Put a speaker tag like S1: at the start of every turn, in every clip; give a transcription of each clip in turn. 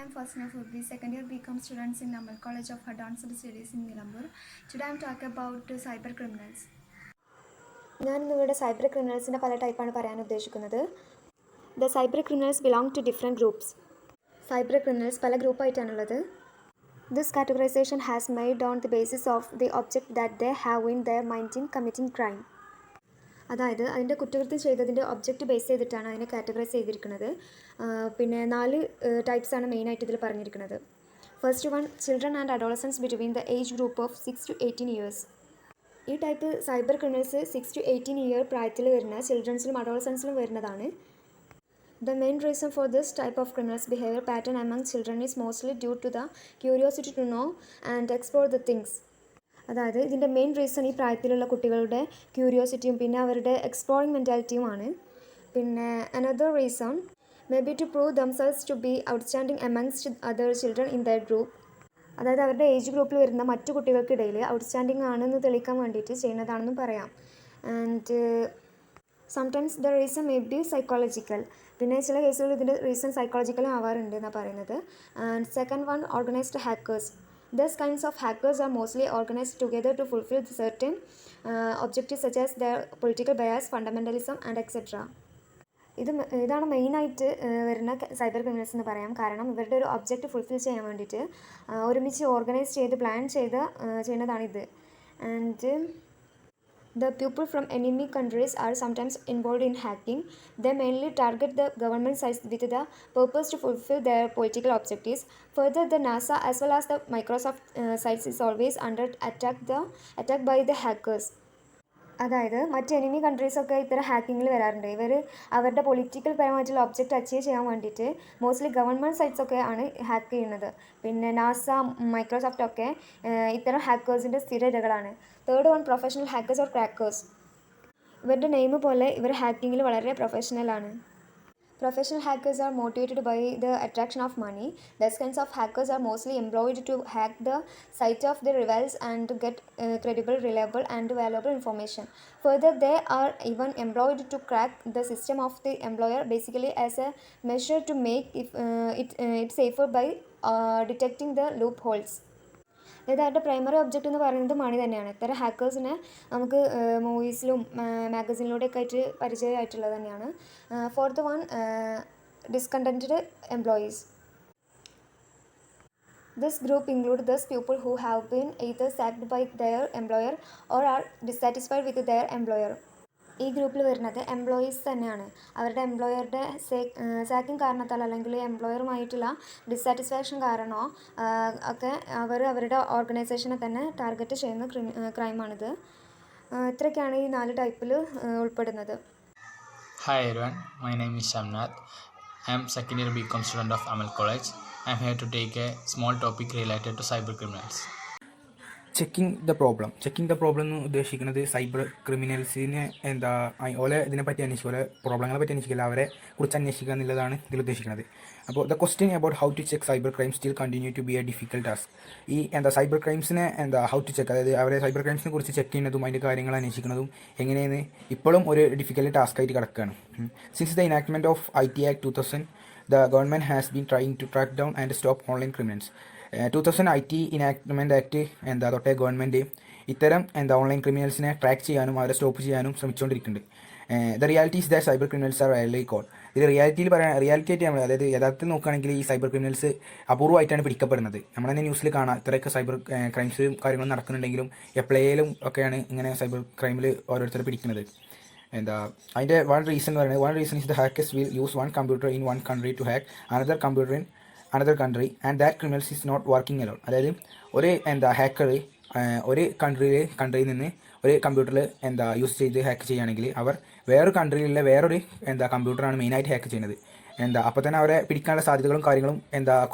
S1: am Fasina Furbi, second year BCom students in Namal College of Advanced Studies in Nilambur. Today I am talking about cyber criminals. ഞാനിന്നിവിടെ cyber ക്രിമിനൽസിൻ്റെ പല ടൈപ്പാണ് പറയാൻ ഉദ്ദേശിക്കുന്നത്. The cyber criminals belong to different groups. Cyber criminals പല ഗ്രൂപ്പായിട്ടാണുള്ളത്. This categorization has made on the basis of the object that they have in their mind in committing crime. അതായത് അതിൻ്റെ കുറ്റകൃത്യം ചെയ്തതിൻ്റെ ഒബ്ജക്റ്റ് ബേസ് ചെയ്തിട്ടാണ് അതിനെ കാറ്റഗറൈസ് ചെയ്തിരിക്കുന്നത്. പിന്നെ 4 ടൈപ്സാണ് മെയിനായിട്ട് ഇതിൽ പറഞ്ഞിരിക്കുന്നത്. First one, children and adolescence between the age group of 6 to 18 years. ഈ type cyber criminals 6 to 18 year പ്രായത്തിൽ വരുന്ന ചിൽഡ്രൻസിലും അഡോളസൻസിലും വരുന്നതാണ്. The main reason for this type of criminals behavior pattern among children is mostly due to the curiosity to know and explore the things. അതായത് ഇതിൻ്റെ main reason ഈ പ്രായത്തിലുള്ള കുട്ടികളുടെ ക്യൂരിയോസിറ്റിയും പിന്നെ അവരുടെ എക്സ്പ്ലോറിംഗ് മെൻറ്റാലിറ്റിയുമാണ്. പിന്നെ another reason may be to prove themselves to be outstanding amongst other children in their group. അതായത് അവരുടെ ഏജ് ഗ്രൂപ്പിൽ വരുന്ന മറ്റു കുട്ടികൾക്കിടയിൽ ഔട്ട്സ്റ്റാൻഡിങ് ആണെന്ന് തെളിയിക്കാൻ വേണ്ടിയിട്ട് ചെയ്യുന്നതാണെന്നും പറയാം. And sometimes the reason may B psychological. പിന്നെ ചില കേസുകളിൽ ഇതിൻ്റെ റീസൺ സൈക്കോളജിക്കലും ആവാറുണ്ട് എന്നാണ് പറയുന്നത്. And second one, organised hackers. These kinds of hackers are mostly organized together to fulfill certain objectives such as their political bias, fundamentalism and etc. ഇതാണ് മെയിനായിട്ട് വരുന്ന cyber criminals എന്ന് പറയാം. കാരണം ഇവരുടെ ഒരു ഒബ്ജക്റ്റ് ഫുൾഫിൽ ചെയ്യാൻ വേണ്ടിയിട്ട് ഒരുമിച്ച് ഓർഗനൈസ് ചെയ്ത് പ്ലാൻ ചെയ്ത് ചെയ്യുന്നതാണിത്. And the people from enemy countries are sometimes involved in hacking. They mainly target the government sites with the purpose to fulfill their political objectives. Further, the NASA as well as the Microsoft sites is always under attack by the hackers. അതായത് മറ്റ് enemy കൺട്രീസൊക്കെ ഇത്തരം ഹാക്കിങ്ങിൽ വരാറുണ്ട്. ഇവർ അവരുടെ political പരമായിട്ടുള്ള object achieve ചെയ്യാൻ വേണ്ടിയിട്ട് mostly government സൈറ്റ്സൊക്കെ ആണ് ഹാക്ക് ചെയ്യുന്നത്. പിന്നെ നാസ, മൈക്രോസോഫ്റ്റ് ഒക്കെ ഇത്തരം ഹാക്കേഴ്സിൻ്റെ സ്ഥിര ഇരകളാണ്. Third one, professional hackers or crackers. ഇവരുടെ നെയിം പോലെ ഇവർ ഹാക്കിങ്ങിൽ വളരെ പ്രൊഫഷണലാണ്. Professional hackers are motivated by the attraction of money. These kinds of hackers are mostly employed to hack the site of their rivals and to get credible, reliable and valuable information. Further, they are even employed to crack the system of the employer, basically as a measure to make it safer by detecting the loopholes. അതായത് അവരുടെ primary object എന്ന് പറയുന്നത് മണി തന്നെയാണ്. ഇത്തരം ഹാക്കേഴ്സിനെ നമുക്ക് മൂവീസിലും മാഗസിനിലൂടെയൊക്കെ ആയിട്ട് പരിചയമായിട്ടുള്ളത് തന്നെയാണ്. Fourth one, discontented employees. This group includes those people who have been either sacked by their employer or are dissatisfied with their employer. ഈ ഗ്രൂപ്പിൽ വരുന്നത് എംപ്ലോയീസ് തന്നെയാണ്. അവരുടെ എംപ്ലോയറുടെ സാക്കിങ് കാരണത്താൽ അല്ലെങ്കിൽ എംപ്ലോയറുമായിട്ടുള്ള ഡിസാറ്റിസ്ഫാക്ഷൻ കാരണമോ ഒക്കെ അവരുടെ ഓർഗനൈസേഷനെ തന്നെ ടാർഗറ്റ് ചെയ്യുന്ന ക്രൈമാണിത്. ഇത്രയൊക്കെയാണ് ഈ 4 ടൈപ്പിൽ ഉൾപ്പെടുന്നത്.
S2: Hi everyone, my name is Shamnath. I am second year BCom student of Amal College. I am here to take a small topic related to cyber criminals.
S3: Checking the problem എന്ന് ഉദ്ദേശിക്കുന്നത് cyber ക്രിമിനൽസിനെ ഓലെ ഇതിനെപ്പറ്റി അന്വേഷിക്കുക, ഓലെ പ്രോബ്ലങ്ങളെ പറ്റി അന്വേഷിക്കില്ല, അവരെ കുറിച്ച് അന്വേഷിക്കുക എന്നുള്ളതാണ് ഇതിൽ ഉദ്ദേശിക്കുന്നത്. അപ്പോൾ the question about how to check cyber crime still continue to be a difficult task. ഈ സൈബർ ക്രൈംസിനെ ഹൗ ടു ചെക്ക്, അതായത് അവരെ സൈബർ ക്രൈംസിനെ കുറിച്ച് ചെക്ക് ചെയ്യുന്നതും അതിൻ്റെ കാര്യങ്ങൾ അന്വേഷിക്കുന്നതും എങ്ങനെയെന്ന് ഇപ്പോഴും ഒരു ഡിഫിക്കൽട്ട് ടാസ്ക് ആയിട്ട് കിടക്കുകയാണ്. Since the enactment of IT Act 2000, the government has been trying to track down and stop online criminals. 2000 IT enactment act തൊട്ടേ ഗവൺമെൻറ് ഇത്തരം ഓൺലൈൻ ക്രിമിനൽസിനെ ട്രാക്ക് ചെയ്യാനും അവരെ സ്റ്റോപ്പ് ചെയ്യാനും ശ്രമിച്ചുകൊണ്ടിരിക്കുന്നുണ്ട്. The reality is that cyber criminals are rarely caught. ഇത് reality ആയിട്ട് നമ്മൾ, അതായത് യഥാർത്ഥത്തിൽ നോക്കുകയാണെങ്കിൽ ഈ സൈബർ ക്രിമിനൽസ് അപൂർവമായിട്ടാണ് പിടിക്കപ്പെടുന്നത്. നമ്മൾ തന്നെ ന്യൂസിൽ കാണാം ഇത്രയൊക്കെ സൈബർ ക്രൈംസും കാര്യങ്ങളും നടക്കുന്നുണ്ടെങ്കിലും എപ്പോഴേലും ഒക്കെയാണ് ഇങ്ങനെ സൈബർ ക്രൈമിൽ ഓരോരുത്തരെ പിടിക്കുന്നത്. അതിൻ്റെ one reason is the hackers will use one computer in one country to hack another computer in another country and that criminals is not working alone. അതായത് ഒരു ഹാക്കർ ഒരു കൺട്രിയിൽ നിന്ന് ഒരു കമ്പ്യൂട്ടറിൽ യൂസ് ചെയ്ത് ഹാക്ക് ചെയ്യുകയാണെങ്കിൽ അവർ വേറൊരു കൺട്രിയിലുള്ള വേറൊരു കമ്പ്യൂട്ടറാണ് മെയിനായിട്ട് ഹാക്ക് ചെയ്യുന്നത്. അപ്പോൾ തന്നെ അവരെ പിടിക്കാനുള്ള സാധ്യതകളും കാര്യങ്ങളും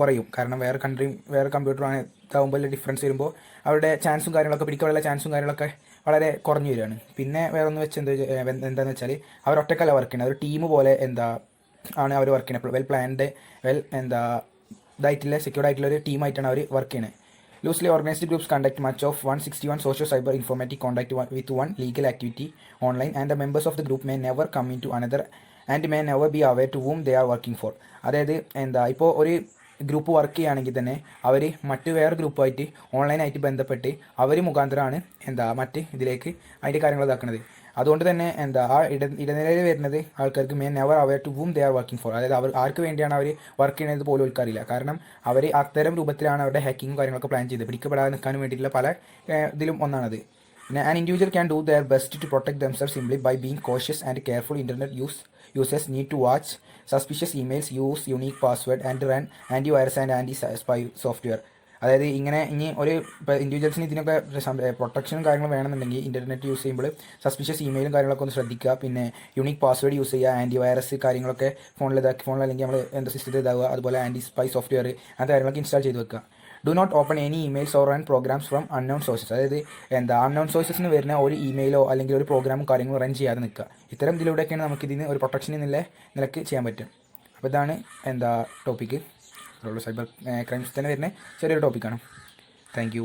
S3: കുറയും. കാരണം വേറെ കമ്പ്യൂട്ടറാണ് ഇതാകുമ്പോൾ ഡിഫറൻസ് വരുമ്പോൾ അവരുടെ ചാൻസും കാര്യങ്ങളൊക്കെ പിടിക്കാനുള്ള ചാൻസും കാര്യങ്ങളൊക്കെ വളരെ കുറഞ്ഞു വരികയാണ്. പിന്നെ വേറെ ഒന്ന് വെച്ച് എന്താണെന്ന് വെച്ചാൽ അവർ ഒറ്റക്കല്ല വർക്ക് ചെയ്യുന്നത്, ഒരു ടീം പോലെ ആണ് അവർ വർക്ക് ചെയ്യുന്നത്. വെൽ പ്ലാൻഡ് ഇതായിട്ടുള്ള സെക്യൂർഡ് ആയിട്ടുള്ള ഒരു ടീമായിട്ടാണ് അവർ വർക്ക് ചെയ്യുന്നത്. Loosely organised groups conduct much of 161 socio cyber informatic contact with one legal activity online and the members of the group may never come in to another and may never be aware to whom they are working for. അതായത് ഇപ്പോൾ ഒരു group work ചെയ്യുകയാണെങ്കിൽ തന്നെ അവർ മറ്റ് വേറെ ഗ്രൂപ്പുമായിട്ട് ഓൺലൈനായിട്ട് ബന്ധപ്പെട്ട് അവർ മുഖാന്തരമാണ് മറ്റ് ഇതിലേക്ക് അതിൻ്റെ കാര്യങ്ങൾ ഇതാക്കുന്നത്. അതുകൊണ്ട് തന്നെ ആ ഇടനിലയിൽ വരുന്നത് ആൾക്കാർക്ക് never aware to whom they are working for, അതായത് അവർ ആർക്ക് വേണ്ടിയാണ് അവർ വർക്ക് ചെയ്യുന്നത് പോലും അവർക്കറിയില്ല. കാരണം അവർ അത്തരം രൂപത്തിലാണ് അവരുടെ ഹാക്കിങ്ങും കാര്യങ്ങളൊക്കെ പ്ലാൻ ചെയ്ത് പിടിക്കപ്പെടാതെ നിൽക്കാൻ വേണ്ടിയിട്ടുള്ള പല ഇതിലും ഒന്നാണത്. പിന്നെ an individual can do their best to protect themselves simply by being cautious and careful. Internet users need to watch suspicious emails, use unique password and run antivirus and anti-spy software. അതായത് ഇനി ഒരു ഇപ്പോൾ ഇൻഡിവിജ്വൽസിന് ഇതിനൊക്കെ പ്രൊട്ടക്ഷനും കാര്യങ്ങളും വേണമെന്നുണ്ടെങ്കിൽ internet use ചെയ്യുമ്പോൾ suspicious ഇമെയിലും കാര്യങ്ങളൊക്കെ ഒന്ന് ശ്രദ്ധിക്കുക. പിന്നെ യുണീക്ക് പാസ്വേഡ് യൂസ് ചെയ്യുക, ആൻറ്റിവൈറസ് കാര്യങ്ങളൊക്കെ ഫോണിൽ അല്ലെങ്കിൽ നമ്മൾ സിസ്റ്റത്തിൽ ഇതാവുക. അതുപോലെ ആൻറ്റി സ്പൈ സോഫ്റ്റ്വെയർ അങ്ങനത്തെ കാര്യങ്ങളൊക്കെ ഇൻസ്റ്റാൾ ചെയ്ത് വെക്കുക. Do not open any emails or run programs from unknown sources, അതായത് അൺനോൺ സോഴ്സസിന് വരുന്ന ഒരു ഇമെയിലോ അല്ലെങ്കിൽ ഒരു പ്രോഗ്രാമും കാര്യങ്ങളും റൺ ചെയ്യാതെ നിൽക്കുക. ഇത്തരം ഇതിലൂടെയൊക്കെയാണ് നമുക്കിതിന് ഒരു പ്രൊട്ടക്ഷൻ എന്നുള്ള നിലക്ക് ചെയ്യാൻ പറ്റും. അപ്പോൾ ഇതാണ് ടോപ്പിക്ക്. സൈബർ ക്രൈംസ് തന്നെ വരുന്ന ചെറിയൊരു ടോപ്പിക്കാണ്. Thank you.